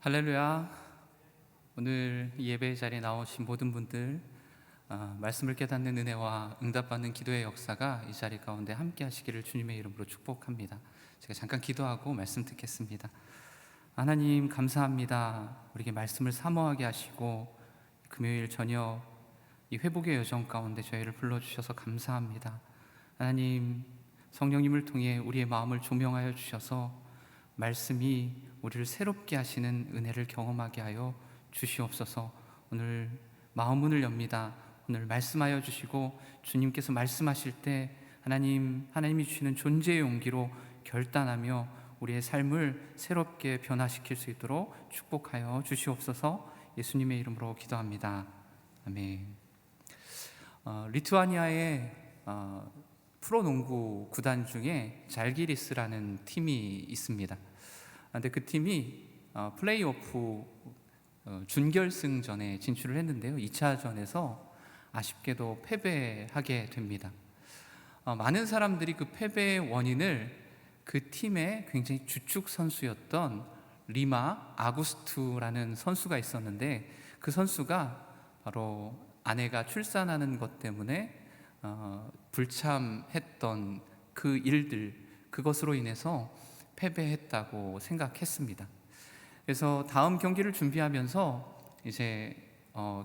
할렐루야. 오늘 예배 자리에 나오신 모든 분들, 말씀을 깨닫는 은혜와 응답받는 기도의 역사가 이 자리 가운데 함께 하시기를 주님의 이름으로 축복합니다. 제가 잠깐 기도하고 말씀 듣겠습니다. 하나님 감사합니다. 우리에게 말씀을 사모하게 하시고 금요일 저녁 이 회복의 여정 가운데 저희를 불러주셔서 감사합니다. 하나님, 성령님을 통해 우리의 마음을 조명하여 주셔서 말씀이 우리를 새롭게 하시는 은혜를 경험하게 하여 주시옵소서. 오늘 마음 문을 엽니다. 오늘 말씀하여 주시고 주님께서 말씀하실 때 하나님이 주시는 존재의 용기로 결단하며 우리의 삶을 새롭게 변화시킬 수 있도록 축복하여 주시옵소서. 예수님의 이름으로 기도합니다. 아멘. 리투아니아의 프로농구 구단 중에 잘기리스라는 팀이 있습니다. 근데 그 팀이 플레이오프 준결승전에 진출을 했는데요, 2차전에서 아쉽게도 패배하게 됩니다. 많은 사람들이 그 패배의 원인을 그 팀의 굉장히 주축 선수였던 리마 아구스투라는 선수가 있었는데, 그 선수가 바로 아내가 출산하는 것 때문에 불참했던 그 일들, 그것으로 인해서 패배했다고 생각했습니다. 그래서 다음 경기를 준비하면서 이제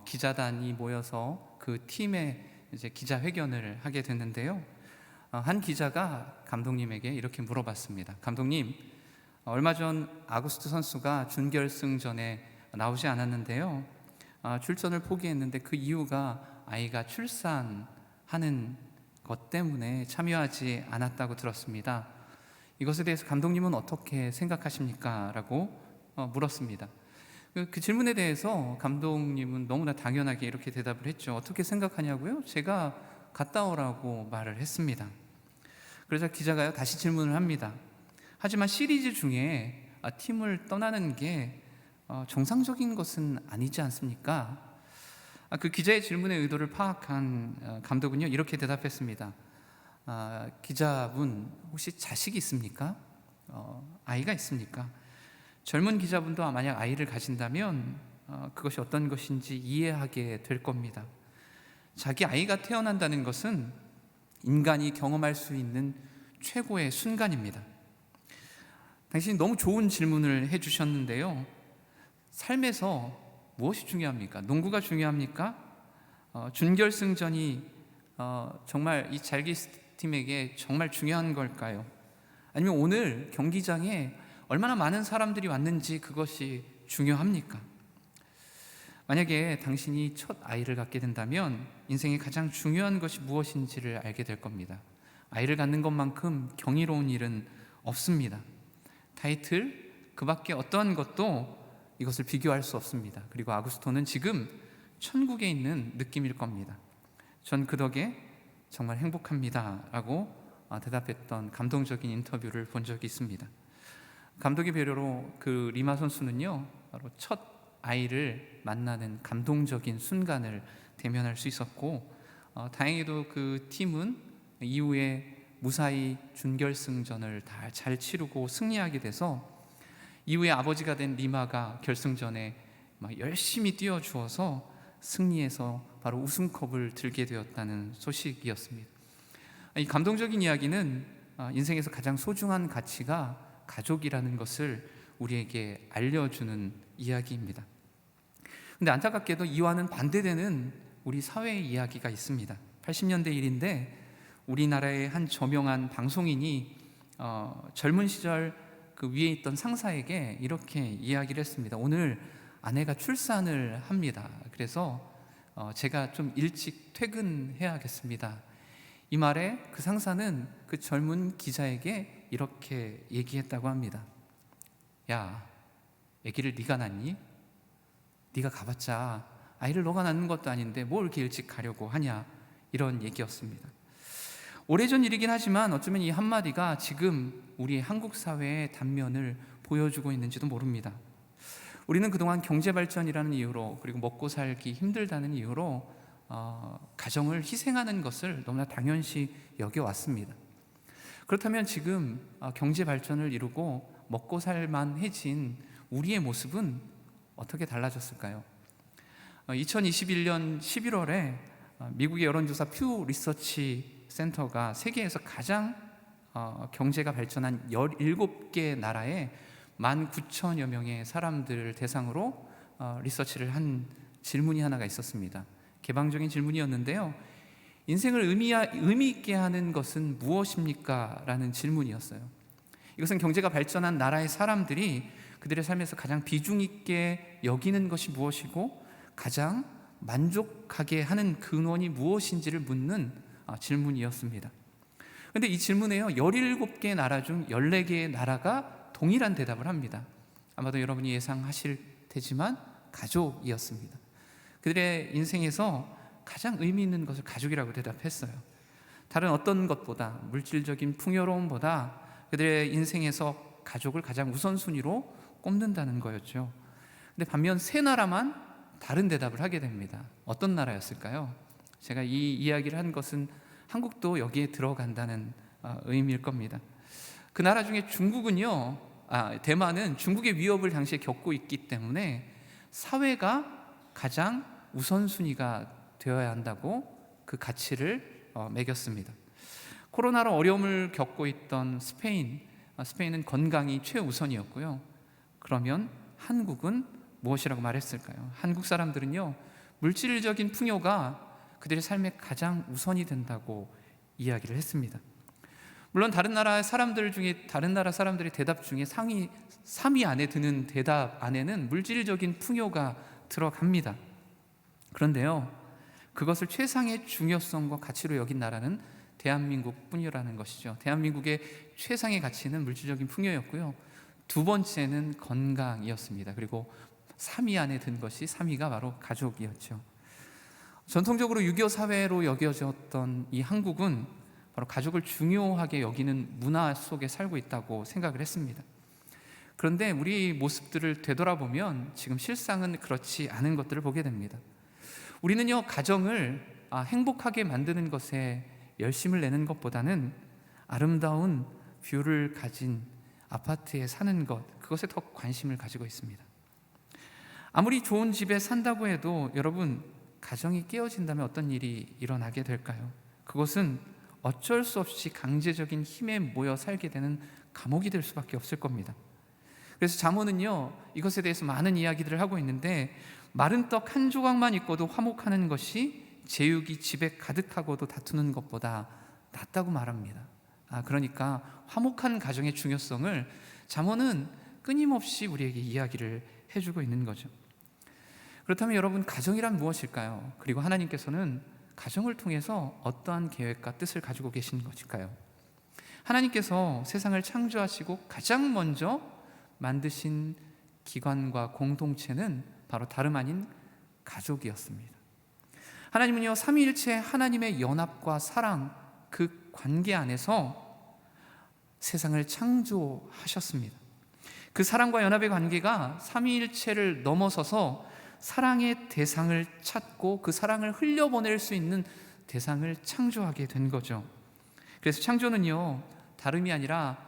기자단이 모여서 그 팀의 이제 기자회견을 하게 됐는데요, 한 기자가 감독님에게 이렇게 물어봤습니다. 감독님, 얼마 전 아구스트 선수가 준결승전에 나오지 않았는데요, 출전을 포기했는데 그 이유가 아이가 출산하는 것 때문에 참여하지 않았다고 들었습니다. 이것에 대해서 감독님은 어떻게 생각하십니까? 라고 물었습니다. 그 질문에 대해서 감독님은 너무나 당연하게 이렇게 대답을 했죠. 어떻게 생각하냐고요? 제가 갔다 오라고 말을 했습니다. 그러자 기자가요, 다시 질문을 합니다. 하지만 시리즈 중에 팀을 떠나는 게 정상적인 것은 아니지 않습니까? 그 기자의 질문의 의도를 파악한 감독은요, 이렇게 대답했습니다. 기자분, 혹시 자식이 있습니까? 아이가 있습니까? 젊은 기자분도 만약 아이를 가진다면 그것이 어떤 것인지 이해하게 될 겁니다. 자기 아이가 태어난다는 것은 인간이 경험할 수 있는 최고의 순간입니다. 당신이 너무 좋은 질문을 해주셨는데요, 삶에서 무엇이 중요합니까? 농구가 중요합니까? 준결승전이 정말 이 잘기스 팀에게 정말 중요한 걸까요? 아니면 오늘 경기장에 얼마나 많은 사람들이 왔는지 그것이 중요합니까? 만약에 당신이 첫 아이를 갖게 된다면 인생의 가장 중요한 것이 무엇인지를 알게 될 겁니다. 아이를 갖는 것만큼 경이로운 일은 없습니다. 타이틀, 그 밖에 어떠한 것도 이것을 비교할 수 없습니다. 그리고 아구스토는 지금 천국에 있는 느낌일 겁니다. 전 그 덕에 정말 행복합니다 라고 대답했던 감동적인 인터뷰를 본 적이 있습니다. 감독의 배려로 그 리마 선수는요, 바로 첫 아이를 만나는 감동적인 순간을 대면할 수 있었고, 다행히도 그 팀은 이후에 무사히 준결승전을 다 잘 치르고 승리하게 돼서 이후에 아버지가 된 리마가 결승전에 열심히 뛰어주어서 승리해서 바로 우승컵을 들게 되었다는 소식이었습니다. 이 감동적인 이야기는 인생에서 가장 소중한 가치가 가족이라는 것을 우리에게 알려주는 이야기입니다. 근데 안타깝게도 이와는 반대되는 우리 사회의 이야기가 있습니다. 80년대 일인데 우리나라의 한 저명한 방송인이 젊은 시절 그 위에 있던 상사에게 이렇게 이야기를 했습니다. 오늘 아내가 출산을 합니다. 그래서 제가 좀 일찍 퇴근해야겠습니다. 이 말에 그 상사는 그 젊은 기자에게 이렇게 얘기했다고 합니다. 야, 아기를 네가 낳니? 네가 가봤자 아이를 너가 낳는 것도 아닌데 뭘 이렇게 일찍 가려고 하냐, 이런 얘기였습니다. 오래전 일이긴 하지만 어쩌면 이 한마디가 지금 우리 한국 사회의 단면을 보여주고 있는지도 모릅니다. 우리는 그동안 경제발전이라는 이유로, 그리고 먹고 살기 힘들다는 이유로 가정을 희생하는 것을 너무나 당연시 여겨왔습니다. 그렇다면 지금 경제발전을 이루고 먹고 살만해진 우리의 모습은 어떻게 달라졌을까요? 2021년 11월에 미국의 여론조사 퓨 리서치 센터가 세계에서 가장 경제가 발전한 17개 나라에 19,000여 명의 사람들을 대상으로 리서치를 한 질문이 하나가 있었습니다. 개방적인 질문이었는데요. 인생을 의미 있게 하는 것은 무엇입니까? 라는 질문이었어요. 이것은 경제가 발전한 나라의 사람들이 그들의 삶에서 가장 비중 있게 여기는 것이 무엇이고 가장 만족하게 하는 근원이 무엇인지를 묻는 질문이었습니다. 그런데 이 질문에요, 17개 나라 중 14개의 나라가 동일한 대답을 합니다. 아마도 여러분이 예상하실 테지만 가족이었습니다. 그들의 인생에서 가장 의미 있는 것을 가족이라고 대답했어요. 다른 어떤 것보다, 물질적인 풍요로움보다 그들의 인생에서 가족을 가장 우선순위로 꼽는다는 거였죠. 근데 반면 세 나라만 다른 대답을 하게 됩니다. 어떤 나라였을까요? 제가 이 이야기를 한 것은 한국도 여기에 들어간다는 의미일 겁니다. 그 나라 중에 대만은 중국의 위협을 당시에 겪고 있기 때문에 사회가 가장 우선순위가 되어야 한다고 그 가치를 매겼습니다. 코로나로 어려움을 겪고 있던 스페인은 건강이 최우선이었고요. 그러면 한국은 무엇이라고 말했을까요? 한국 사람들은요, 물질적인 풍요가 그들의 삶에 가장 우선이 된다고 이야기를 했습니다. 물론 다른 나라 사람들의 대답 중에 상위 3위 안에 드는 대답 안에는 물질적인 풍요가 들어갑니다. 그런데요, 그것을 최상의 중요성과 가치로 여긴 나라는 대한민국뿐이라는 것이죠. 대한민국의 최상의 가치는 물질적인 풍요였고요. 두 번째는 건강이었습니다. 그리고 3위 안에 든 것이 3위가 바로 가족이었죠. 전통적으로 유교 사회로 여겨졌던 이 한국은 바로 가족을 중요하게 여기는 문화 속에 살고 있다고 생각을 했습니다. 그런데 우리 모습들을 되돌아보면 지금 실상은 그렇지 않은 것들을 보게 됩니다. 우리는요, 가정을 행복하게 만드는 것에 열심을 내는 것보다는 아름다운 뷰를 가진 아파트에 사는 것, 그것에 더 관심을 가지고 있습니다. 아무리 좋은 집에 산다고 해도 여러분, 가정이 깨어진다면 어떤 일이 일어나게 될까요? 그것은 어쩔 수 없이 강제적인 힘에 모여 살게 되는 감옥이 될 수밖에 없을 겁니다. 그래서 잠언은요, 이것에 대해서 많은 이야기들을 하고 있는데, 마른 떡 한 조각만 있고도 화목하는 것이 제육이 집에 가득하고도 다투는 것보다 낫다고 말합니다. 그러니까 화목한 가정의 중요성을 잠언은 끊임없이 우리에게 이야기를 해주고 있는 거죠. 그렇다면 여러분, 가정이란 무엇일까요? 그리고 하나님께서는 가정을 통해서 어떠한 계획과 뜻을 가지고 계신 것일까요? 하나님께서 세상을 창조하시고 가장 먼저 만드신 기관과 공동체는 바로 다름 아닌 가족이었습니다. 하나님은요, 삼위일체 하나님의 연합과 사랑, 그 관계 안에서 세상을 창조하셨습니다. 그 사랑과 연합의 관계가 삼위일체를 넘어서서 사랑의 대상을 찾고 그 사랑을 흘려보낼 수 있는 대상을 창조하게 된 거죠. 그래서 창조는요, 다름이 아니라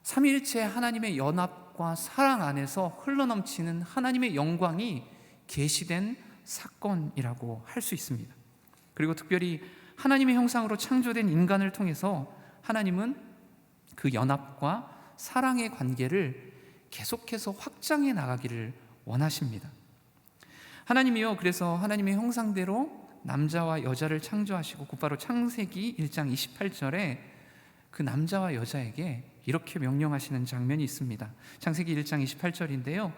삼위일체 하나님의 연합과 사랑 안에서 흘러넘치는 하나님의 영광이 계시된 사건이라고 할 수 있습니다. 그리고 특별히 하나님의 형상으로 창조된 인간을 통해서 하나님은 그 연합과 사랑의 관계를 계속해서 확장해 나가기를 원하십니다. 하나님이요, 그래서 하나님의 형상대로 남자와 여자를 창조하시고 곧바로 창세기 1장 28절에 그 남자와 여자에게 이렇게 명령하시는 장면이 있습니다. 창세기 1장 28절인데요,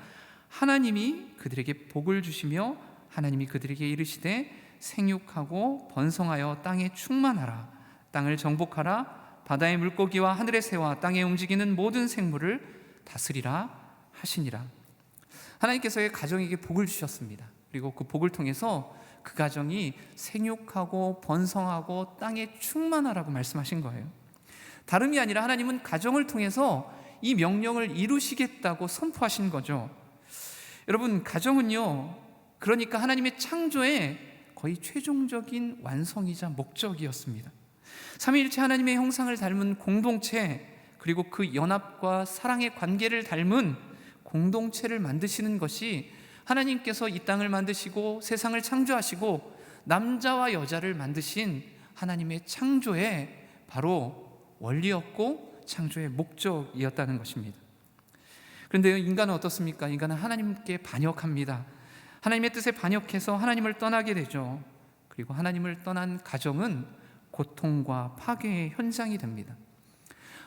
하나님이 그들에게 복을 주시며 하나님이 그들에게 이르시되 생육하고 번성하여 땅에 충만하라, 땅을 정복하라, 바다의 물고기와 하늘의 새와 땅에 움직이는 모든 생물을 다스리라 하시니라. 하나님께서 가정에게 복을 주셨습니다. 그리고 그 복을 통해서 그 가정이 생육하고 번성하고 땅에 충만하라고 말씀하신 거예요. 다름이 아니라 하나님은 가정을 통해서 이 명령을 이루시겠다고 선포하신 거죠. 여러분, 가정은요, 그러니까 하나님의 창조의 거의 최종적인 완성이자 목적이었습니다. 삼위일체 하나님의 형상을 닮은 공동체, 그리고 그 연합과 사랑의 관계를 닮은 공동체를 만드시는 것이 하나님께서 이 땅을 만드시고 세상을 창조하시고 남자와 여자를 만드신 하나님의 창조의 바로 원리였고 창조의 목적이었다는 것입니다. 그런데 인간은 어떻습니까? 인간은 하나님께 반역합니다. 하나님의 뜻에 반역해서 하나님을 떠나게 되죠. 그리고 하나님을 떠난 가정은 고통과 파괴의 현장이 됩니다.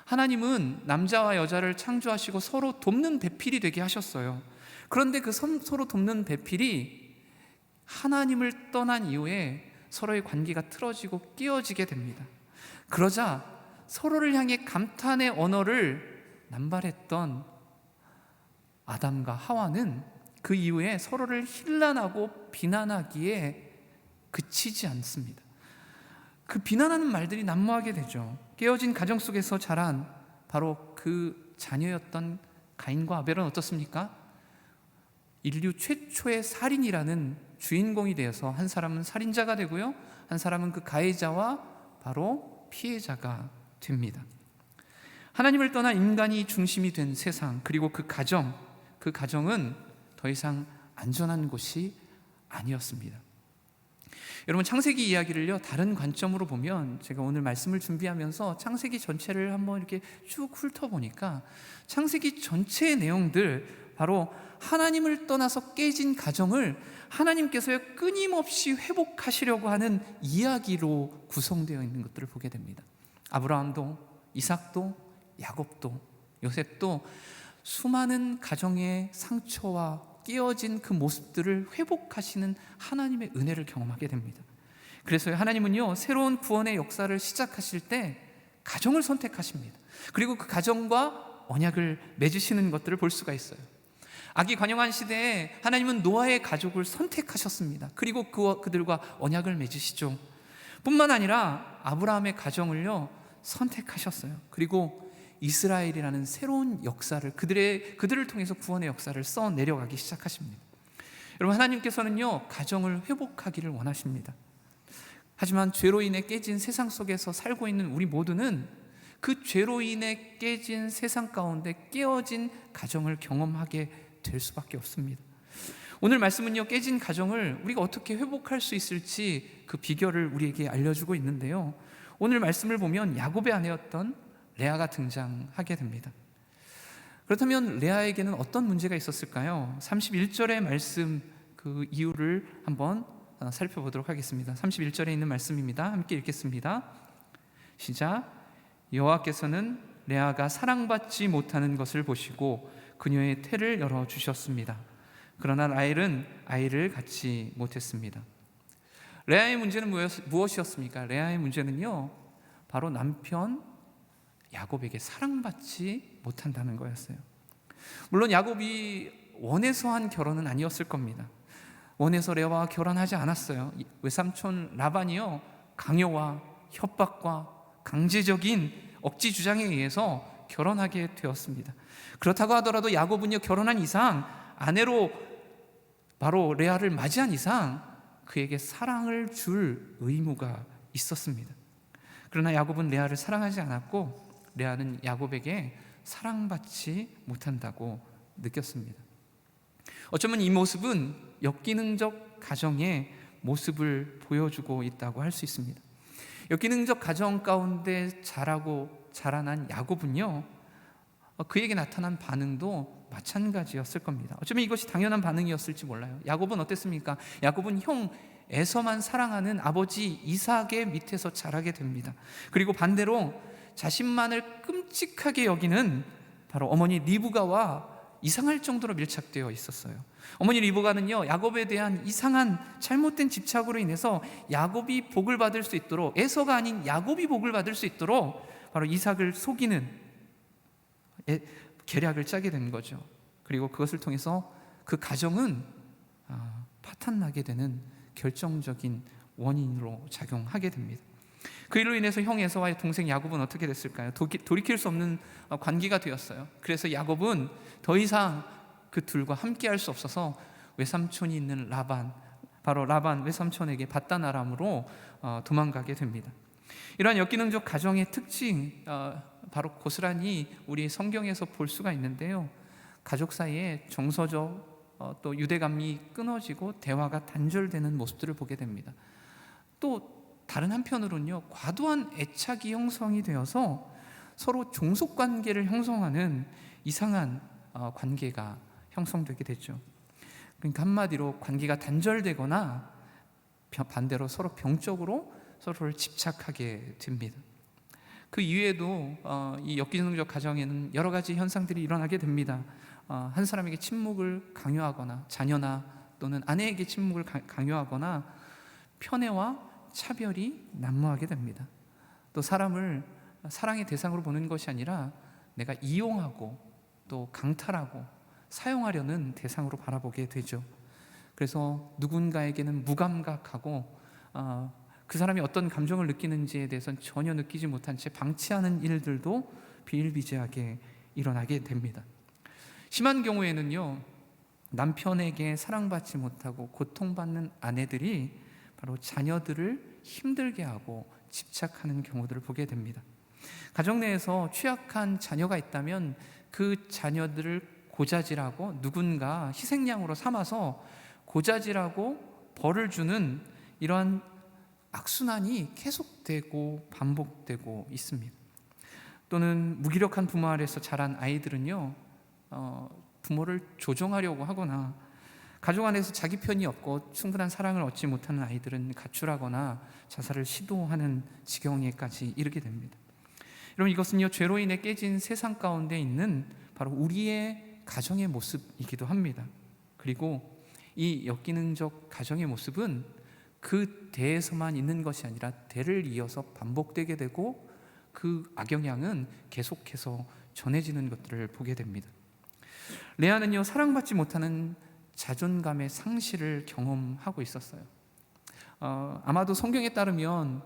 하나님은 남자와 여자를 창조하시고 서로 돕는 배필이 되게 하셨어요. 그런데 그 서로 돕는 배필이 하나님을 떠난 이후에 서로의 관계가 틀어지고 끼어지게 됩니다. 그러자 서로를 향해 감탄의 언어를 남발했던 아담과 하와는 그 이후에 서로를 힐난하고 비난하기에 그치지 않습니다. 그 비난하는 말들이 난무하게 되죠. 깨어진 가정 속에서 자란 바로 그 자녀였던 가인과 아벨은 어떻습니까? 인류 최초의 살인이라는 주인공이 되어서 한 사람은 살인자가 되고요, 한 사람은 그 가해자와 바로 피해자가 됩니다. 하나님을 떠나 인간이 중심이 된 세상, 그리고 그 가정은 더 이상 안전한 곳이 아니었습니다. 여러분, 창세기 이야기를요 다른 관점으로 보면, 제가 오늘 말씀을 준비하면서 창세기 전체를 한번 이렇게 쭉 훑어보니까 창세기 전체의 내용들, 바로 하나님을 떠나서 깨진 가정을 하나님께서 끊임없이 회복하시려고 하는 이야기로 구성되어 있는 것들을 보게 됩니다. 아브라함도, 이삭도, 야곱도, 요셉도 수많은 가정의 상처와 끼어진 그 모습들을 회복하시는 하나님의 은혜를 경험하게 됩니다. 그래서 하나님은요 새로운 구원의 역사를 시작하실 때 가정을 선택하십니다. 그리고 그 가정과 언약을 맺으시는 것들을 볼 수가 있어요. 악이 관영한 시대에 하나님은 노아의 가족을 선택하셨습니다. 그리고 그들과 언약을 맺으시죠. 뿐만 아니라 아브라함의 가정을요 선택하셨어요. 그리고 이스라엘이라는 새로운 역사를 그들을 통해서 구원의 역사를 써 내려가기 시작하십니다. 여러분, 하나님께서는요 가정을 회복하기를 원하십니다. 하지만 죄로 인해 깨진 세상 속에서 살고 있는 우리 모두는 그 죄로 인해 깨진 세상 가운데 깨어진 가정을 경험하게 될 수밖에 없습니다. 오늘 말씀은요 깨진 가정을 우리가 어떻게 회복할 수 있을지 그 비결을 우리에게 알려주고 있는데요, 오늘 말씀을 보면 야곱의 아내였던 레아가 등장하게 됩니다. 그렇다면 레아에게는 어떤 문제가 있었을까요? 31절의 말씀, 그 이유를 한번 살펴보도록 하겠습니다. 31절에 있는 말씀입니다. 함께 읽겠습니다. 시작. 여호와께서는 레아가 사랑받지 못하는 것을 보시고 그녀의 태를 열어주셨습니다. 그러나 라헬은 아이를 갖지 못했습니다. 레아의 문제는 무엇이었습니까? 레아의 문제는요 바로 남편 야곱에게 사랑받지 못한다는 거였어요. 물론 야곱이 원해서 한 결혼은 아니었을 겁니다. 원해서 레아와 결혼하지 않았어요. 외삼촌 라반이요 강요와 협박과 강제적인 억지 주장에 의해서 결혼하게 되었습니다. 그렇다고 하더라도 야곱은요 결혼한 이상, 아내로 바로 레아를 맞이한 이상 그에게 사랑을 줄 의무가 있었습니다. 그러나 야곱은 레아를 사랑하지 않았고 레아는 야곱에게 사랑받지 못한다고 느꼈습니다. 어쩌면 이 모습은 역기능적 가정의 모습을 보여주고 있다고 할 수 있습니다. 역기능적 가정 가운데 자라난 야곱은요 그에게 나타난 반응도 마찬가지였을 겁니다. 어쩌면 이것이 당연한 반응이었을지 몰라요. 야곱은 어땠습니까? 야곱은 형 에서만 사랑하는 아버지 이삭의 밑에서 자라게 됩니다. 그리고 반대로 자신만을 끔찍하게 여기는 바로 어머니 리브가와 이상할 정도로 밀착되어 있었어요. 어머니 리브가는요 야곱에 대한 이상한 잘못된 집착으로 인해서 야곱이 복을 받을 수 있도록, 에서가 아닌 야곱이 복을 받을 수 있도록 바로 이삭을 속이는 계략을 짜게 된 거죠. 그리고 그것을 통해서 그 가정은 파탄나게 되는 결정적인 원인으로 작용하게 됩니다. 그 일로 인해서 형 에서와의 동생 야곱은 어떻게 됐을까요? 돌이킬 수 없는 관계가 되었어요. 그래서 야곱은 더 이상 그 둘과 함께할 수 없어서 외삼촌이 있는 바로 라반 외삼촌에게 밧단 아람으로 도망가게 됩니다. 이러한 역기능적 가정의 특징, 바로 고스란히 우리 성경에서 볼 수가 있는데요, 가족 사이에 정서적 또 유대감이 끊어지고 대화가 단절되는 모습들을 보게 됩니다. 또 다른 한편으로는요, 과도한 애착이 형성이 되어서 서로 종속관계를 형성하는 이상한 관계가 형성되게 되죠. 그러니까 한마디로 관계가 단절되거나 반대로 서로 병적으로 서로를 집착하게 됩니다. 그 이외에도 이 엽기능적 가정에는 여러 가지 현상들이 일어나게 됩니다. 한 사람에게 침묵을 강요하거나, 자녀나 또는 아내에게 침묵을 강요하거나, 편애와 차별이 난무하게 됩니다. 또 사람을 사랑의 대상으로 보는 것이 아니라 내가 이용하고 또 강탈하고 사용하려는 대상으로 바라보게 되죠. 그래서 누군가에게는 무감각하고 그 사람이 어떤 감정을 느끼는지에 대해서는 전혀 느끼지 못한 채 방치하는 일들도 비일비재하게 일어나게 됩니다. 심한 경우에는요, 남편에게 사랑받지 못하고 고통받는 아내들이 바로 자녀들을 힘들게 하고 집착하는 경우들을 보게 됩니다. 가정 내에서 취약한 자녀가 있다면 그 자녀들을 고자질하고 누군가 희생양으로 삼아서 고자질하고 벌을 주는 이러한 악순환이 계속되고 반복되고 있습니다. 또는 무기력한 부모 아래서 자란 아이들은요, 부모를 조종하려고 하거나, 가족 안에서 자기 편이 없고 충분한 사랑을 얻지 못하는 아이들은 가출하거나 자살을 시도하는 지경에까지 이르게 됩니다. 여러분, 이것은요, 죄로 인해 깨진 세상 가운데 있는 바로 우리의 가정의 모습이기도 합니다. 그리고 이 역기능적 가정의 모습은 그 대에서만 있는 것이 아니라 대를 이어서 반복되게 되고 그 악영향은 계속해서 전해지는 것들을 보게 됩니다. 레아는요, 사랑받지 못하는 자존감의 상실을 경험하고 있었어요. 아마도 성경에 따르면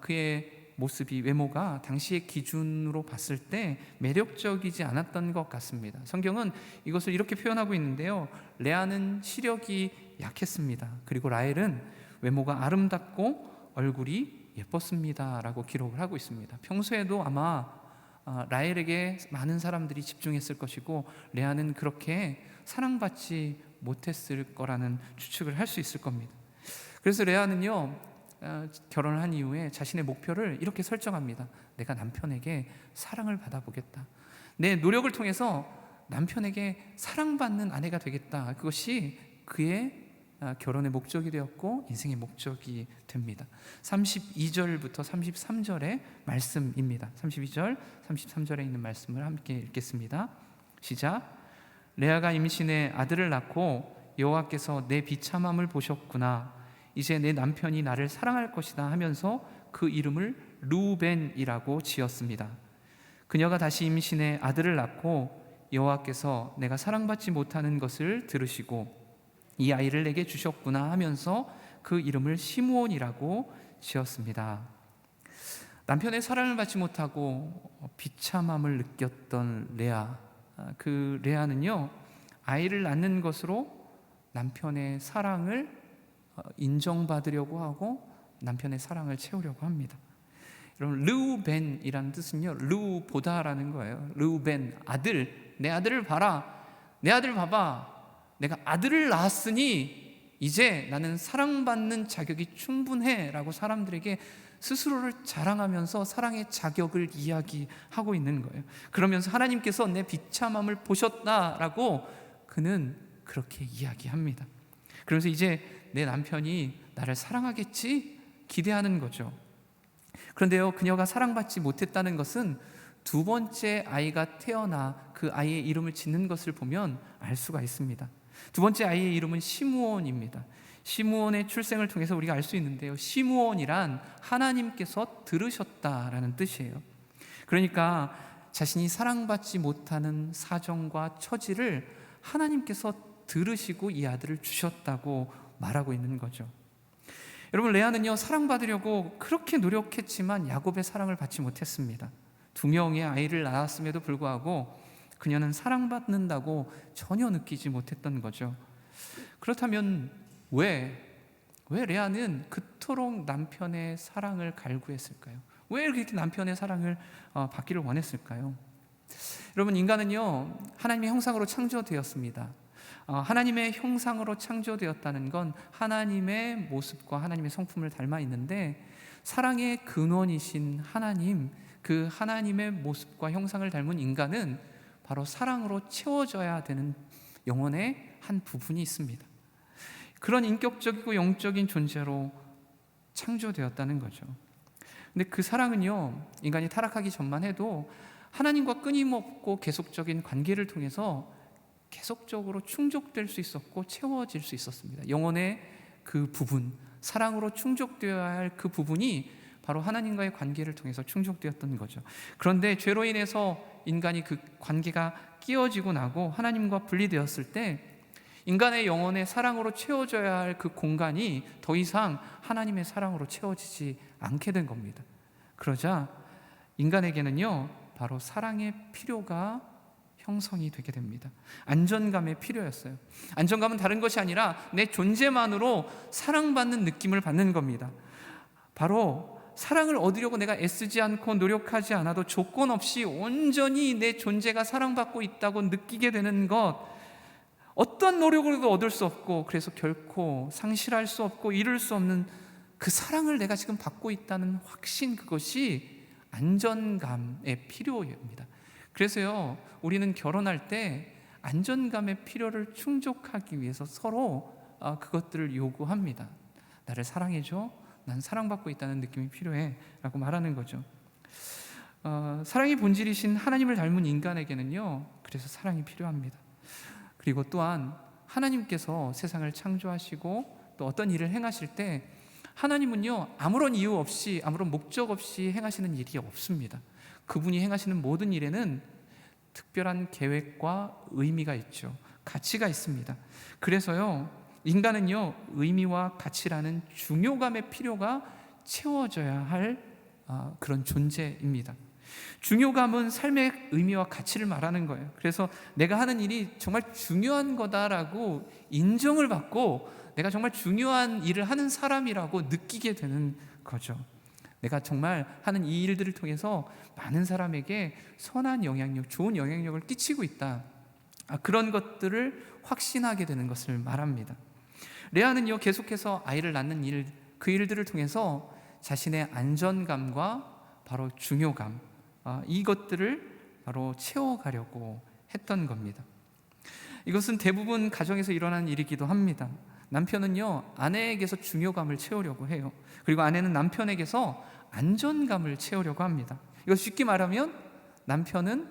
그의 모습이, 외모가 당시의 기준으로 봤을 때 매력적이지 않았던 것 같습니다. 성경은 이것을 이렇게 표현하고 있는데요, 레아는 시력이 약했습니다. 그리고 라헬은 외모가 아름답고 얼굴이 예뻤습니다 라고 기록을 하고 있습니다. 평소에도 아마 라헬에게 많은 사람들이 집중했을 것이고 레아는 그렇게 사랑받지 못했을 거라는 추측을 할 수 있을 겁니다. 그래서 레아는요, 결혼을 한 이후에 자신의 목표를 이렇게 설정합니다. 내가 남편에게 사랑을 받아보겠다. 내 노력을 통해서 남편에게 사랑받는 아내가 되겠다. 그것이 그의 결혼의 목적이 되었고 인생의 목적이 됩니다. 32절부터 33절의 말씀입니다. 32절, 33절에 있는 말씀을 함께 읽겠습니다. 시작. 레아가 임신해 아들을 낳고 여호와께서 내 비참함을 보셨구나. 이제 내 남편이 나를 사랑할 것이다 하면서 그 이름을 르우벤이라고 지었습니다. 그녀가 다시 임신해 아들을 낳고 여호와께서 내가 사랑받지 못하는 것을 들으시고 이 아이를 내게 주셨구나 하면서 그 이름을 시므온이라고 지었습니다. 남편의 사랑을 받지 못하고 비참함을 느꼈던 레아, 그 레아는요, 아이를 낳는 것으로 남편의 사랑을 인정받으려고 하고 남편의 사랑을 채우려고 합니다. 여러분, 르우벤이라는 뜻은요, 르우보다라는 거예요. 르우벤, 아들, 내 아들을 봐라, 내 아들 봐봐, 내가 아들을 낳았으니 이제 나는 사랑받는 자격이 충분해 라고 사람들에게 스스로를 자랑하면서 사랑의 자격을 이야기하고 있는 거예요. 그러면서 하나님께서 내 비참함을 보셨다라고 그는 그렇게 이야기합니다. 그러면서 이제 내 남편이 나를 사랑하겠지 기대하는 거죠. 그런데요, 그녀가 사랑받지 못했다는 것은 두 번째 아이가 태어나 그 아이의 이름을 짓는 것을 보면 알 수가 있습니다. 두 번째 아이의 이름은 시므온입니다. 시므온의 출생을 통해서 우리가 알 수 있는데요, 시므온이란 하나님께서 들으셨다라는 뜻이에요. 그러니까 자신이 사랑받지 못하는 사정과 처지를 하나님께서 들으시고 이 아들을 주셨다고 말하고 있는 거죠. 여러분, 레아는요, 사랑받으려고 그렇게 노력했지만 야곱의 사랑을 받지 못했습니다. 두 명의 아이를 낳았음에도 불구하고 그녀는 사랑받는다고 전혀 느끼지 못했던 거죠. 그렇다면 왜 레아는 그토록 남편의 사랑을 갈구했을까요? 왜 그렇게 남편의 사랑을 받기를 원했을까요? 여러분, 인간은요 하나님의 형상으로 창조되었습니다. 하나님의 형상으로 창조되었다는 건 하나님의 모습과 하나님의 성품을 닮아 있는데, 사랑의 근원이신 하나님, 그 하나님의 모습과 형상을 닮은 인간은 바로 사랑으로 채워져야 되는 영혼의 한 부분이 있습니다. 그런 인격적이고 영적인 존재로 창조되었다는 거죠. 근데 그 사랑은요, 인간이 타락하기 전만 해도 하나님과 끊임없고 계속적인 관계를 통해서 계속적으로 충족될 수 있었고 채워질 수 있었습니다. 영혼의 그 부분, 사랑으로 충족되어야 할 그 부분이 바로 하나님과의 관계를 통해서 충족되었던 거죠. 그런데 죄로 인해서 인간이 그 관계가 끼어지고 나고 하나님과 분리되었을 때, 인간의 영혼의 사랑으로 채워져야 할 그 공간이 더 이상 하나님의 사랑으로 채워지지 않게 된 겁니다. 그러자 인간에게는요 바로 사랑의 필요가 형성이 되게 됩니다. 안전감의 필요였어요. 안전감은 다른 것이 아니라 내 존재만으로 사랑받는 느낌을 받는 겁니다. 바로 사랑을 얻으려고 내가 애쓰지 않고 노력하지 않아도 조건 없이 온전히 내 존재가 사랑받고 있다고 느끼게 되는 것, 어떤 노력으로도 얻을 수 없고 그래서 결코 상실할 수 없고 잃을 수 없는 그 사랑을 내가 지금 받고 있다는 확신, 그것이 안전감의 필요입니다. 그래서요 우리는 결혼할 때 안전감의 필요를 충족하기 위해서 서로 그것들을 요구합니다. 나를 사랑해줘, 난 사랑받고 있다는 느낌이 필요해 라고 말하는 거죠. 사랑의 본질이신 하나님을 닮은 인간에게는요 그래서 사랑이 필요합니다. 그리고 또한 하나님께서 세상을 창조하시고 또 어떤 일을 행하실 때 하나님은요 아무런 이유 없이, 아무런 목적 없이 행하시는 일이 없습니다. 그분이 행하시는 모든 일에는 특별한 계획과 의미가 있죠. 가치가 있습니다. 그래서요 인간은요 의미와 가치라는 중요감의 필요가 채워져야 할 그런 존재입니다. 중요감은 삶의 의미와 가치를 말하는 거예요. 그래서 내가 하는 일이 정말 중요한 거다라고 인정을 받고 내가 정말 중요한 일을 하는 사람이라고 느끼게 되는 거죠. 내가 정말 하는 이 일들을 통해서 많은 사람에게 선한 영향력, 좋은 영향력을 끼치고 있다, 그런 것들을 확신하게 되는 것을 말합니다. 레아는요 계속해서 아이를 낳는 일, 그 일들을 통해서 자신의 안전감과 바로 중요감, 이것들을 바로 채워가려고 했던 겁니다. 이것은 대부분 가정에서 일어나는 일이기도 합니다. 남편은요 아내에게서 중요감을 채우려고 해요. 그리고 아내는 남편에게서 안전감을 채우려고 합니다. 이거 쉽게 말하면 남편은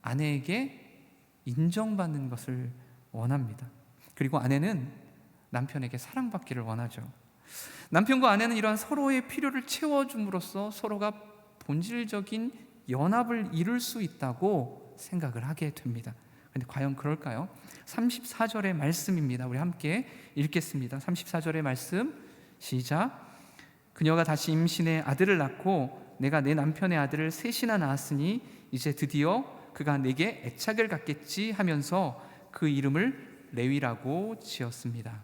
아내에게 인정받는 것을 원합니다. 그리고 아내는 남편에게 사랑받기를 원하죠. 남편과 아내는 이러한 서로의 필요를 채워줌으로써 서로가 본질적인 연합을 이룰 수 있다고 생각을 하게 됩니다. 그런데 과연 그럴까요? 34절의 말씀입니다. 우리 함께 읽겠습니다. 34절의 말씀 시작. 그녀가 다시 임신해 아들을 낳고 내가 내 남편의 아들을 셋이나 낳았으니 이제 드디어 그가 내게 애착을 갖겠지 하면서 그 이름을 레위라고 지었습니다.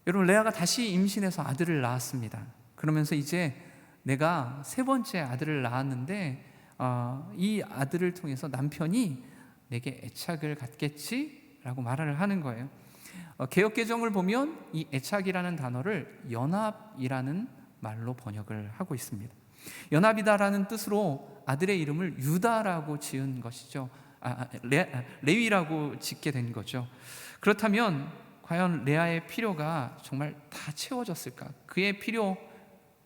여러분, 레아가 다시 임신해서 아들을 낳았습니다. 그러면서 이제 내가 세 번째 아들을 낳았는데 이 아들을 통해서 남편이 내게 애착을 갖겠지라고 말을 하는 거예요. 개역개정을 보면 이 애착이라는 단어를 연합이라는 말로 번역을 하고 있습니다. 연합이다라는 뜻으로 아들의 이름을 유다라고 지은 것이죠. 레위라고 짓게 된 거죠. 그렇다면 과연 레아의 필요가 정말 다 채워졌을까? 그의 필요,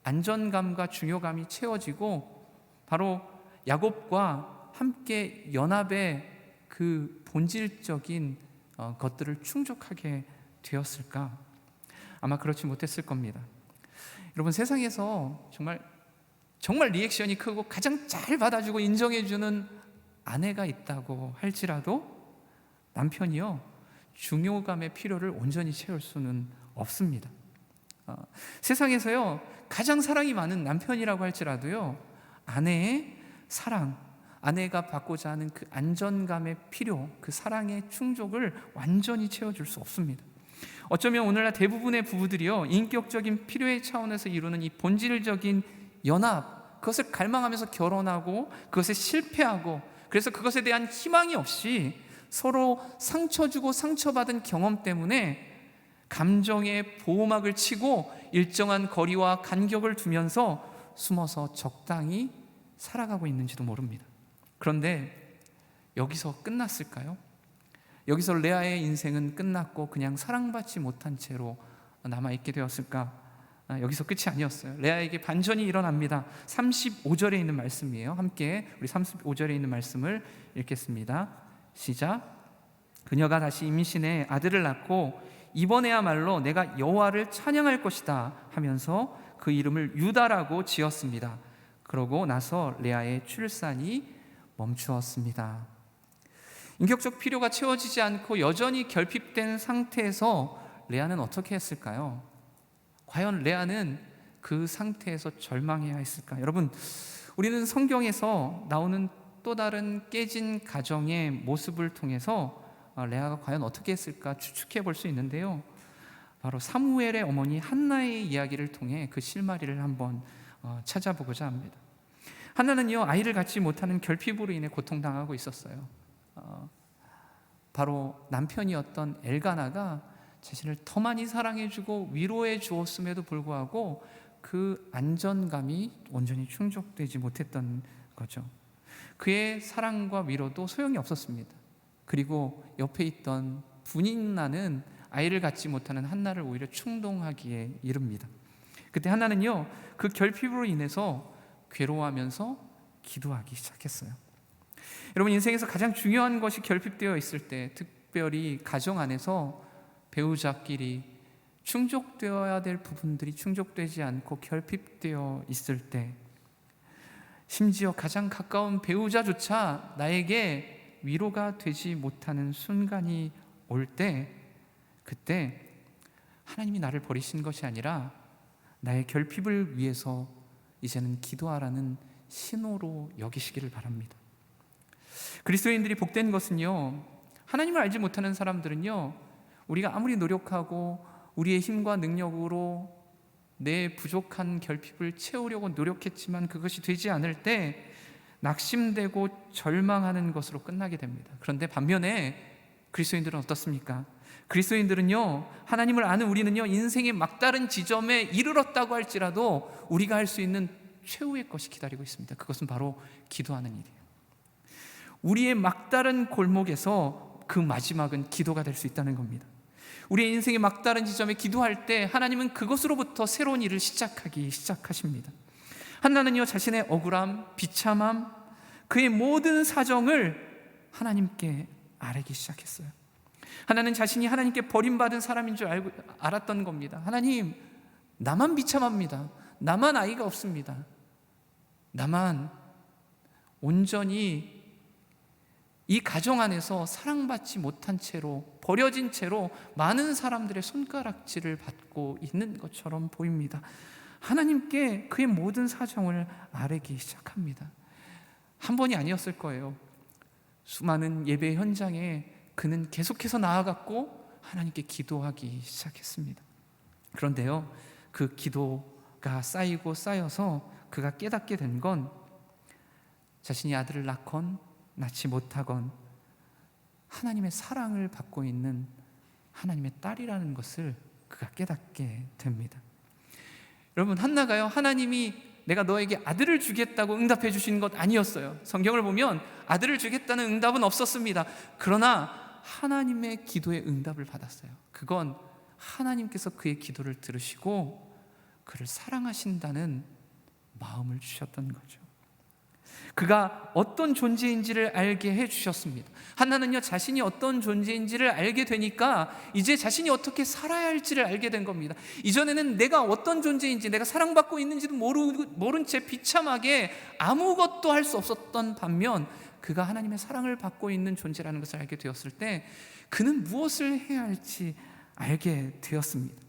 안전감과 중요감이 채워지고 바로 야곱과 함께 연합의 그 본질적인 것들을 충족하게 되었을까? 아마 그렇지 못했을 겁니다. 여러분, 세상에서 정말 리액션이 크고 가장 잘 받아주고 인정해주는 아내가 있다고 할지라도 남편이요 중요감의 필요를 온전히 채울 수는 없습니다. 세상에서요 가장 사랑이 많은 남편이라고 할지라도요 아내의 사랑, 아내가 받고자 하는 그 안전감의 필요, 그 사랑의 충족을 완전히 채워줄 수 없습니다. 어쩌면 오늘날 대부분의 부부들이요 인격적인 필요의 차원에서 이루는 이 본질적인 연합, 그것을 갈망하면서 결혼하고 그것에 실패하고 그래서 그것에 대한 희망이 없이 서로 상처 주고 상처받은 경험 때문에 감정의 보호막을 치고 일정한 거리와 간격을 두면서 숨어서 적당히 살아가고 있는지도 모릅니다. 그런데 여기서 끝났을까요? 여기서 레아의 인생은 끝났고 그냥 사랑받지 못한 채로 남아있게 되었을까? 여기서 끝이 아니었어요. 레아에게 반전이 일어납니다. 35절에 있는 말씀이에요. 함께 우리 35절에 있는 말씀을 읽겠습니다. 시작. 그녀가 다시 임신해 아들을 낳고 이번에야말로 내가 여호와를 찬양할 것이다 하면서 그 이름을 유다라고 지었습니다. 그러고 나서 레아의 출산이 멈추었습니다. 인격적 필요가 채워지지 않고 여전히 결핍된 상태에서 레아는 어떻게 했을까요? 과연 레아는 그 상태에서 절망해야 했을까? 여러분, 우리는 성경에서 나오는 또 다른 깨진 가정의 모습을 통해서 레아가 과연 어떻게 했을까 추측해 볼 수 있는데요, 바로 사무엘의 어머니 한나의 이야기를 통해 그 실마리를 한번 찾아보고자 합니다. 한나는요, 아이를 갖지 못하는 결핍으로 인해 고통당하고 있었어요. 바로 남편이었던 엘가나가 자신을 더 많이 사랑해주고 위로해 주었음에도 불구하고 그 안전감이 온전히 충족되지 못했던 거죠. 그의 사랑과 위로도 소용이 없었습니다. 그리고 옆에 있던 분인나는 아이를 갖지 못하는 한나를 오히려 충동하기에 이릅니다. 그때 한나는요, 그 결핍으로 인해서 괴로워하면서 기도하기 시작했어요. 여러분, 인생에서 가장 중요한 것이 결핍되어 있을 때, 특별히 가정 안에서 배우자끼리 충족되어야 될 부분들이 충족되지 않고 결핍되어 있을 때, 심지어 가장 가까운 배우자조차 나에게 위로가 되지 못하는 순간이 올 때, 그때 하나님이 나를 버리신 것이 아니라 나의 결핍을 위해서 이제는 기도하라는 신호로 여기시기를 바랍니다. 그리스도인들이 복된 것은요, 하나님을 알지 못하는 사람들은요, 우리가 아무리 노력하고 우리의 힘과 능력으로 내 부족한 결핍을 채우려고 노력했지만 그것이 되지 않을 때 낙심되고 절망하는 것으로 끝나게 됩니다. 그런데 반면에 그리스도인들은 어떻습니까? 그리스도인들은요, 하나님을 아는 우리는요, 인생의 막다른 지점에 이르렀다고 할지라도 우리가 할 수 있는 최후의 것이 기다리고 있습니다. 그것은 바로 기도하는 일이에요. 우리의 막다른 골목에서 그 마지막은 기도가 될 수 있다는 겁니다. 우리의 인생의 막다른 지점에 기도할 때 하나님은 그것으로부터 새로운 일을 시작하십니다. 한나는요, 자신의 억울함, 비참함, 그의 모든 사정을 하나님께 아뢰기 시작했어요. 하나는 자신이 하나님께 버림받은 사람인 줄 알았던 겁니다. 하나님, 나만 비참합니다. 나만 아이가 없습니다. 나만 온전히 이 가정 안에서 사랑받지 못한 채로, 버려진 채로 많은 사람들의 손가락질을 받고 있는 것처럼 보입니다. 하나님께 그의 모든 사정을 아뢰기 시작합니다. 한 번이 아니었을 거예요. 수많은 예배 현장에 그는 계속해서 나아갔고 하나님께 기도하기 시작했습니다. 그런데요, 그 기도가 쌓이고 쌓여서 그가 깨닫게 된 건 자신이 아들을 낳지 못하건 하나님의 사랑을 받고 있는 하나님의 딸이라는 것을 그가 깨닫게 됩니다. 여러분, 한나가요, 하나님이 내가 너에게 아들을 주겠다고 응답해 주신 것 아니었어요. 성경을 보면 아들을 주겠다는 응답은 없었습니다. 그러나 하나님의 기도의 응답을 받았어요. 그건 하나님께서 그의 기도를 들으시고 그를 사랑하신다는 마음을 주셨던 거죠. 그가 어떤 존재인지를 알게 해주셨습니다. 한나는요, 자신이 어떤 존재인지를 알게 되니까 이제 자신이 어떻게 살아야 할지를 알게 된 겁니다. 이전에는 내가 어떤 존재인지, 내가 사랑받고 있는지도 모른 채 비참하게 아무것도 할 수 없었던 반면, 그가 하나님의 사랑을 받고 있는 존재라는 것을 알게 되었을 때 그는 무엇을 해야 할지 알게 되었습니다.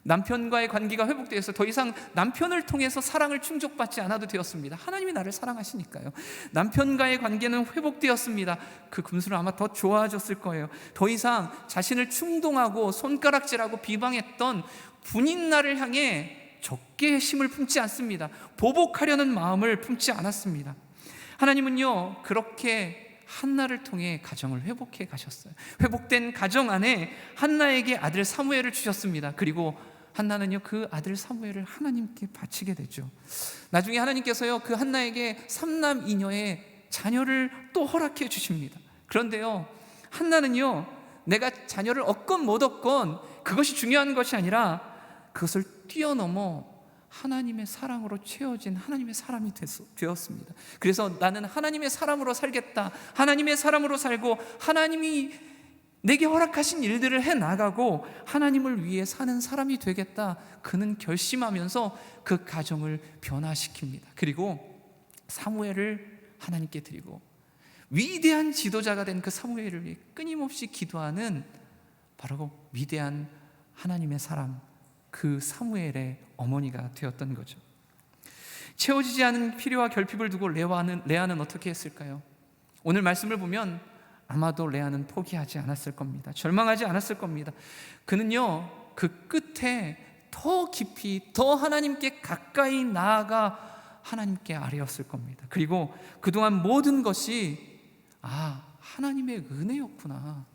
남편과의 관계가 회복되어서 더 이상 남편을 통해서 사랑을 충족받지 않아도 되었습니다. 하나님이 나를 사랑하시니까요. 남편과의 관계는 회복되었습니다. 그 금수는 아마 더 좋아졌을 거예요. 더 이상 자신을 충동하고 손가락질하고 비방했던 분인 나를 향해 적게 힘을 품지 않습니다. 보복하려는 마음을 품지 않았습니다. 하나님은요 그렇게 한나를 통해 가정을 회복해 가셨어요. 회복된 가정 안에 한나에게 아들 사무엘을 주셨습니다. 그리고 한나는요 그 아들 사무엘을 하나님께 바치게 되죠. 나중에 하나님께서요 그 한나에게 3남 2녀의 자녀를 또 허락해 주십니다. 그런데요 한나는요 내가 자녀를 얻건 못 얻건 그것이 중요한 것이 아니라 그것을 뛰어넘어 하나님의 사랑으로 채워진 하나님의 사람이 되었습니다. 그래서 나는 하나님의 사람으로 살겠다, 하나님의 사람으로 살고 하나님이 내게 허락하신 일들을 해나가고 하나님을 위해 사는 사람이 되겠다, 그는 결심하면서 그 가정을 변화시킵니다. 그리고 사무엘을 하나님께 드리고 위대한 지도자가 된 그 사무엘을 위해 끊임없이 기도하는 바로 위대한 하나님의 사람, 그 사무엘의 어머니가 되었던 거죠. 채워지지 않은 필요와 결핍을 두고 레아는 어떻게 했을까요? 오늘 말씀을 보면 아마도 레아는 포기하지 않았을 겁니다. 절망하지 않았을 겁니다. 그는요 그 끝에 더 깊이 더 하나님께 가까이 나아가 하나님께 아뢰었을 겁니다. 그리고 그동안 모든 것이 하나님의 은혜였구나,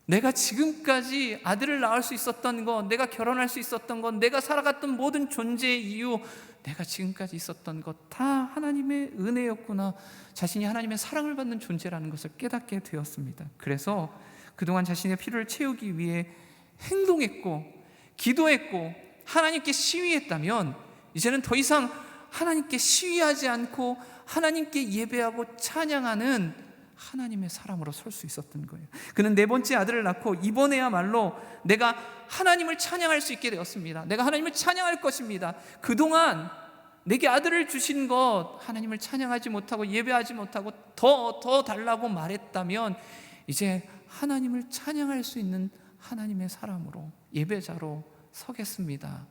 내가 지금까지 아들을 낳을 수 있었던 것, 내가 결혼할 수 있었던 것, 내가 살아갔던 모든 존재의 이유, 내가 지금까지 있었던 것 다 하나님의 은혜였구나, 자신이 하나님의 사랑을 받는 존재라는 것을 깨닫게 되었습니다. 그래서 그동안 자신의 필요를 채우기 위해 행동했고 기도했고 하나님께 시위했다면 이제는 더 이상 하나님께 시위하지 않고 하나님께 예배하고 찬양하는 하나님의 사람으로 설 수 있었던 거예요. 그는 네 번째 아들을 낳고 이번에야말로 내가 하나님을 찬양할 수 있게 되었습니다. 내가 하나님을 찬양할 것입니다. 그동안 내게 아들을 주신 것 하나님을 찬양하지 못하고 예배하지 못하고 더 달라고 말했다면 이제 하나님을 찬양할 수 있는 하나님의 사람으로, 예배자로 서겠습니다.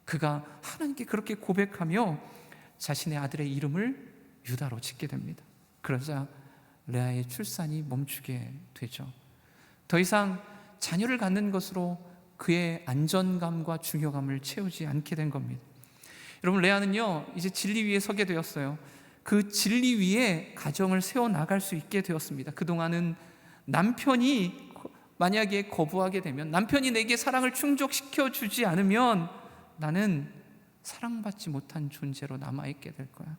그가 하나님께 그렇게 고백하며 자신의 아들의 이름을 유다로 짓게 됩니다. 그러자 레아의 출산이 멈추게 되죠. 더 이상 자녀를 갖는 것으로 그의 안전감과 중요감을 채우지 않게 된 겁니다. 여러분, 레아는요 이제 진리 위에 서게 되었어요. 그 진리 위에 가정을 세워나갈 수 있게 되었습니다. 그동안은 남편이 만약에 거부하게 되면, 남편이 내게 사랑을 충족시켜 주지 않으면 나는 사랑받지 못한 존재로 남아있게 될 거야,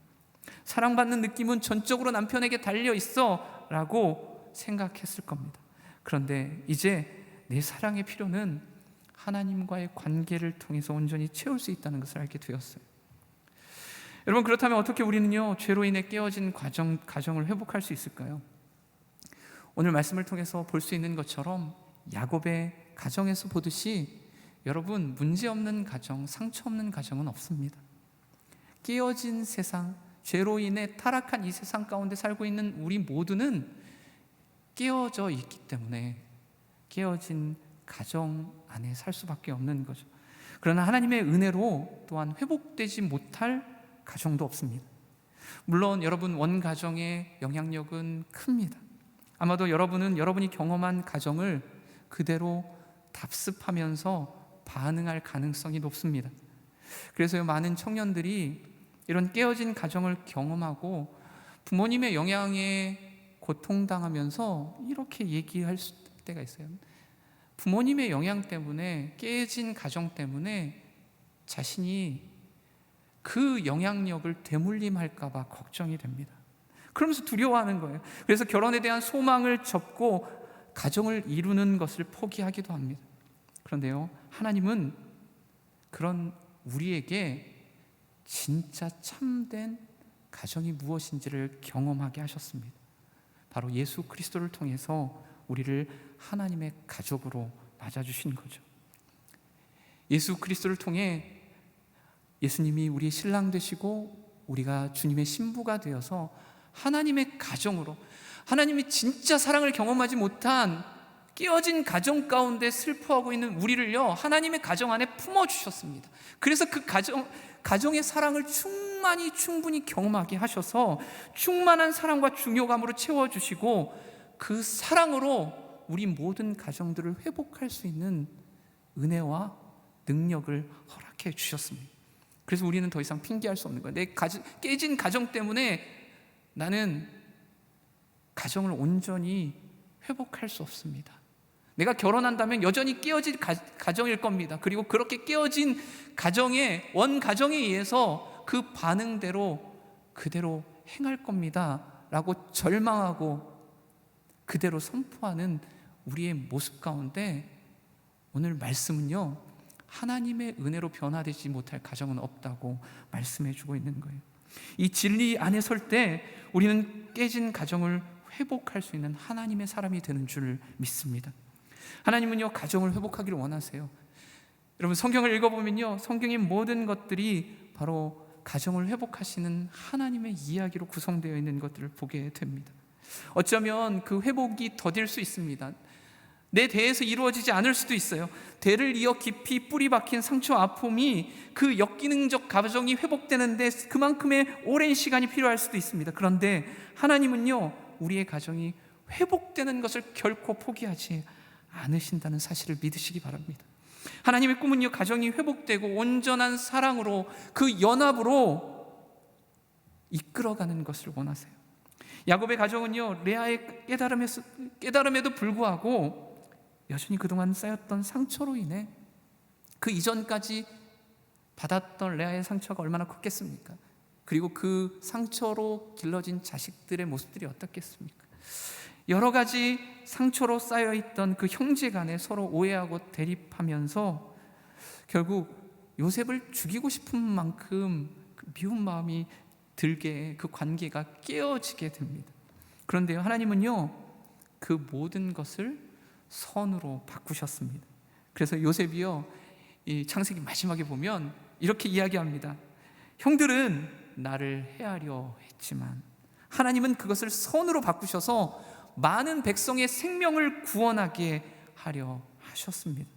사랑받는 느낌은 전적으로 남편에게 달려있어 라고 생각했을 겁니다. 그런데 이제 내 사랑의 필요는 하나님과의 관계를 통해서 온전히 채울 수 있다는 것을 알게 되었어요. 여러분, 그렇다면 어떻게 우리는요 죄로 인해 깨어진 가정을 회복할 수 있을까요? 오늘 말씀을 통해서 볼 수 있는 것처럼 야곱의 가정에서 보듯이 여러분, 문제없는 가정, 상처 없는 가정은 없습니다. 깨어진 세상, 죄로 인해 타락한 이 세상 가운데 살고 있는 우리 모두는 깨어져 있기 때문에 깨어진 가정 안에 살 수밖에 없는 거죠. 그러나 하나님의 은혜로 또한 회복되지 못할 가정도 없습니다. 물론 여러분, 원가정의 영향력은 큽니다. 아마도 여러분은 여러분이 경험한 가정을 그대로 답습하면서 반응할 가능성이 높습니다. 그래서 많은 청년들이 이런 깨어진 가정을 경험하고 부모님의 영향에 고통당하면서 이렇게 얘기할 때가 있어요. 부모님의 영향 때문에, 깨진 가정 때문에 자신이 그 영향력을 되물림할까 봐 걱정이 됩니다. 그러면서 두려워하는 거예요. 그래서 결혼에 대한 소망을 접고 가정을 이루는 것을 포기하기도 합니다. 그런데요, 하나님은 그런 우리에게 진짜 참된 가정이 무엇인지를 경험하게 하셨습니다. 바로 예수 그리스도를 통해서 우리를 하나님의 가족으로 맞아주신 거죠. 예수 그리스도를 통해 예수님이 우리의 신랑 되시고 우리가 주님의 신부가 되어서 하나님의 가정으로, 하나님이 진짜 사랑을 경험하지 못한 깨어진 가정 가운데 슬퍼하고 있는 우리를요 하나님의 가정 안에 품어주셨습니다. 그래서 그 가정의 사랑을 충분히 경험하게 하셔서 충만한 사랑과 중요감으로 채워주시고 그 사랑으로 우리 모든 가정들을 회복할 수 있는 은혜와 능력을 허락해 주셨습니다. 그래서 우리는 더 이상 핑계할 수 없는 거예요. 내 깨진 가정 때문에 나는 가정을 온전히 회복할 수 없습니다. 내가 결혼한다면 여전히 깨어진 가정일 겁니다. 그리고 그렇게 깨어진 가정의 원가정에 의해서 그 반응대로 그대로 행할 겁니다 라고 절망하고 그대로 선포하는 우리의 모습 가운데 오늘 말씀은요, 하나님의 은혜로 변화되지 못할 가정은 없다고 말씀해 주고 있는 거예요. 이 진리 안에 설 때 우리는 깨진 가정을 회복할 수 있는 하나님의 사람이 되는 줄 믿습니다. 하나님은요, 가정을 회복하기를 원하세요. 여러분, 성경을 읽어보면요, 성경의 모든 것들이 바로 가정을 회복하시는 하나님의 이야기로 구성되어 있는 것들을 보게 됩니다. 어쩌면 그 회복이 더딜 수 있습니다. 내 대에서 이루어지지 않을 수도 있어요. 대를 이어 깊이 뿌리 박힌 상처 아픔이 그 역기능적 가정이 회복되는데 그만큼의 오랜 시간이 필요할 수도 있습니다. 그런데 하나님은요, 우리의 가정이 회복되는 것을 결코 포기하지 않으신다는 사실을 믿으시기 바랍니다. 하나님의 꿈은요, 가정이 회복되고 온전한 사랑으로 그 연합으로 이끌어가는 것을 원하세요. 야곱의 가정은요, 레아의 깨달음에도 불구하고 여전히 그동안 쌓였던 상처로 인해 그 이전까지 받았던 레아의 상처가 얼마나 컸겠습니까? 그리고 그 상처로 길러진 자식들의 모습들이 어떻겠습니까? 여러 가지 상처로 쌓여있던 그 형제 간에 서로 오해하고 대립하면서 결국 요셉을 죽이고 싶은 만큼 그 미운 마음이 들게 그 관계가 깨어지게 됩니다. 그런데요, 하나님은요, 그 모든 것을 선으로 바꾸셨습니다. 그래서 요셉이요, 이 창세기 마지막에 보면 이렇게 이야기합니다. 형들은 나를 해하려 했지만 하나님은 그것을 선으로 바꾸셔서 많은 백성의 생명을 구원하게 하려 하셨습니다.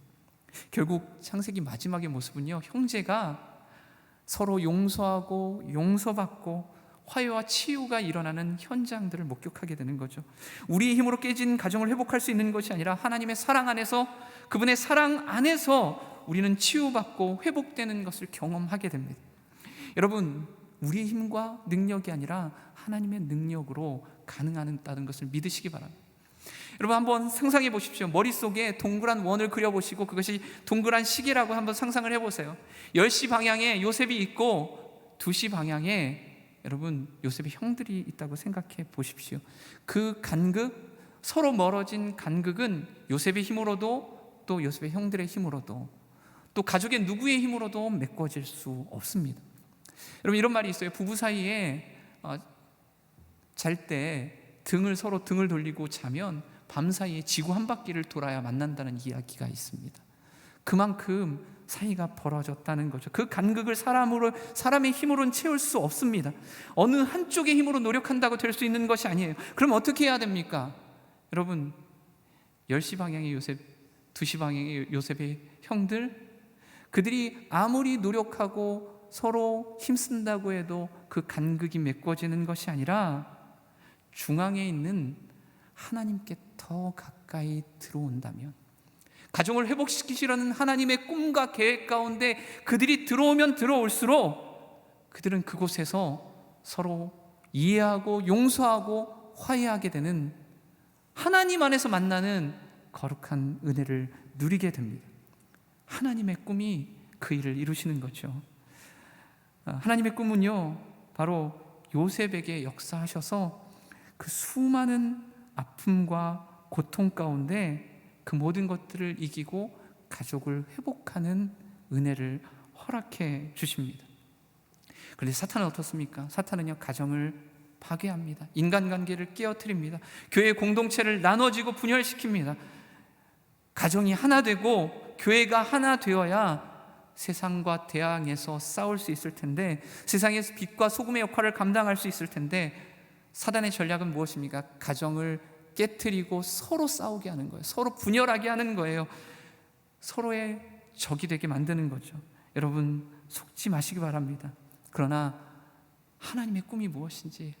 결국 창세기 마지막의 모습은요, 형제가 서로 용서하고 용서받고 화해와 치유가 일어나는 현장들을 목격하게 되는 거죠. 우리의 힘으로 깨진 가정을 회복할 수 있는 것이 아니라 하나님의 사랑 안에서, 그분의 사랑 안에서 우리는 치유받고 회복되는 것을 경험하게 됩니다. 여러분, 우리의 힘과 능력이 아니라 하나님의 능력으로 가능하다는 것을 믿으시기 바랍니다. 여러분, 한번 상상해 보십시오. 머릿속에 동그란 원을 그려보시고 그것이 동그란 시계라고 한번 상상을 해보세요. 10시 방향에 요셉이 있고 2시 방향에 여러분 요셉의 형들이 있다고 생각해 보십시오. 그 간극, 서로 멀어진 간극은 요셉의 힘으로도 또 요셉의 형들의 힘으로도 또 가족의 누구의 힘으로도 메꿔질 수 없습니다. 여러분, 이런 말이 있어요. 부부 사이에 잘 때 서로 등을 돌리고 자면 밤 사이에 지구 한 바퀴를 돌아야 만난다는 이야기가 있습니다. 그만큼 사이가 벌어졌다는 거죠. 그 간극을 사람의 힘으로는 채울 수 없습니다. 어느 한쪽의 힘으로 노력한다고 될 수 있는 것이 아니에요. 그럼 어떻게 해야 됩니까? 여러분, 10시 방향의 요셉, 2시 방향의 요셉의 형들, 그들이 아무리 노력하고 서로 힘쓴다고 해도 그 간극이 메꿔지는 것이 아니라 중앙에 있는 하나님께 더 가까이 들어온다면, 가정을 회복시키시려는 하나님의 꿈과 계획 가운데 그들이 들어오면 들어올수록 그들은 그곳에서 서로 이해하고 용서하고 화해하게 되는, 하나님 안에서 만나는 거룩한 은혜를 누리게 됩니다. 하나님의 꿈이 그 일을 이루시는 거죠. 하나님의 꿈은요, 바로 요셉에게 역사하셔서 그 수많은 아픔과 고통 가운데 그 모든 것들을 이기고 가족을 회복하는 은혜를 허락해 주십니다. 그런데 사탄은 어떻습니까? 사탄은요, 가정을 파괴합니다. 인간관계를 깨어뜨립니다. 교회 공동체를 나눠지고 분열시킵니다. 가정이 하나 되고 교회가 하나 되어야 세상과 대항해서 싸울 수 있을 텐데, 세상에서 빛과 소금의 역할을 감당할 수 있을 텐데, 사단의 전략은 무엇입니까? 가정을 깨트리고 서로 싸우게 하는 거예요. 서로 분열하게 하는 거예요. 서로의 적이 되게 만드는 거죠. 여러분, 속지 마시기 바랍니다. 그러나 하나님의 꿈이 무엇인지,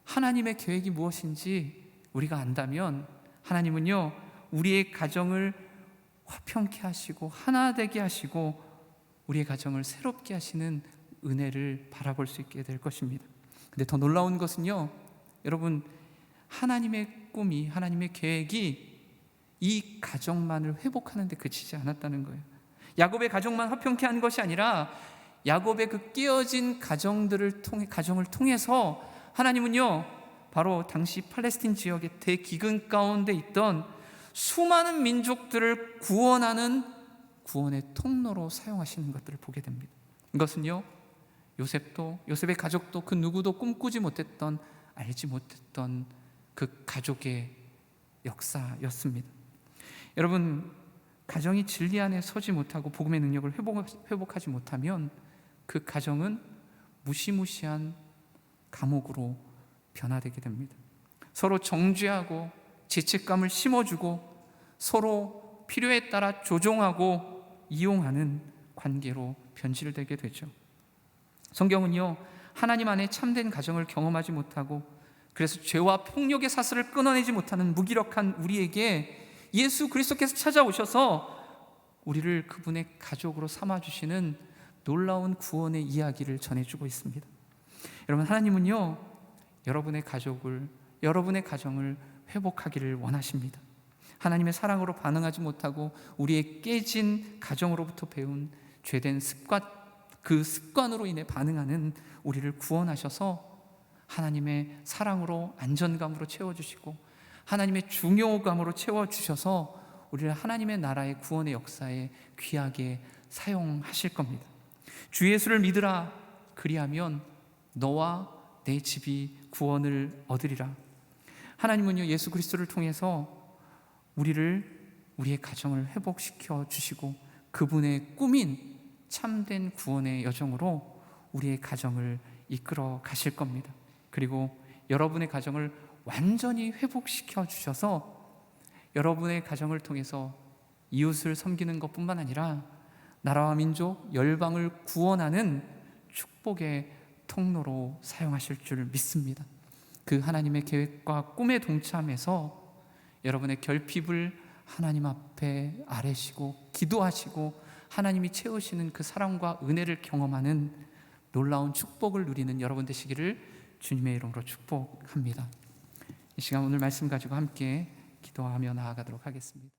하나님의 계획이 무엇인지 우리가 안다면, 하나님은요, 우리의 가정을 화평케 하시고 하나 되게 하시고 우리의 가정을 새롭게 하시는 은혜를 바라볼 수 있게 될 것입니다. 근데 더 놀라운 것은요, 여러분, 하나님의 꿈이, 하나님의 계획이 이 가정만을 회복하는 데 그치지 않았다는 거예요. 야곱의 가정만 화평케 한 것이 아니라 야곱의 그 깨어진 가정을 통해서 하나님은요, 바로 당시 팔레스틴 지역의 대기근 가운데 있던 수많은 민족들을 구원하는 구원의 통로로 사용하시는 것들을 보게 됩니다. 이것은요, 요셉의 가족도 그 누구도 꿈꾸지 못했던, 알지 못했던 그 가족의 역사였습니다. 여러분, 가정이 진리 안에 서지 못하고 복음의 능력을 회복하지 못하면 그 가정은 무시무시한 감옥으로 변화되게 됩니다. 서로 정죄하고 죄책감을 심어주고 서로 필요에 따라 조종하고 이용하는 관계로 변질되게 되죠. 성경은요, 하나님 안에 참된 가정을 경험하지 못하고 그래서 죄와 폭력의 사슬을 끊어내지 못하는 무기력한 우리에게 예수 그리스도께서 찾아오셔서 우리를 그분의 가족으로 삼아주시는 놀라운 구원의 이야기를 전해주고 있습니다. 여러분, 하나님은요, 여러분의 가정을 회복하기를 원하십니다. 하나님의 사랑으로 반응하지 못하고 우리의 깨진 가정으로부터 배운 죄된 그 습관으로 인해 반응하는 우리를 구원하셔서 하나님의 사랑으로, 안전감으로 채워주시고 하나님의 중요감으로 채워주셔서 우리를 하나님의 나라의 구원의 역사에 귀하게 사용하실 겁니다. 주 예수를 믿으라, 그리하면 너와 내 집이 구원을 얻으리라. 하나님은요, 예수 그리스도를 통해서 우리의 가정을 회복시켜 주시고 그분의 꿈인 참된 구원의 여정으로 우리의 가정을 이끌어 가실 겁니다. 그리고 여러분의 가정을 완전히 회복시켜 주셔서 여러분의 가정을 통해서 이웃을 섬기는 것뿐만 아니라 나라와 민족, 열방을 구원하는 축복의 통로로 사용하실 줄 믿습니다. 그 하나님의 계획과 꿈에 동참해서 여러분의 결핍을 하나님 앞에 아뢰시고 기도하시고 하나님이 채우시는 그 사랑과 은혜를 경험하는 놀라운 축복을 누리는 여러분 되시기를 주님의 이름으로 축복합니다. 이 시간 오늘 말씀 가지고 함께 기도하며 나아가도록 하겠습니다.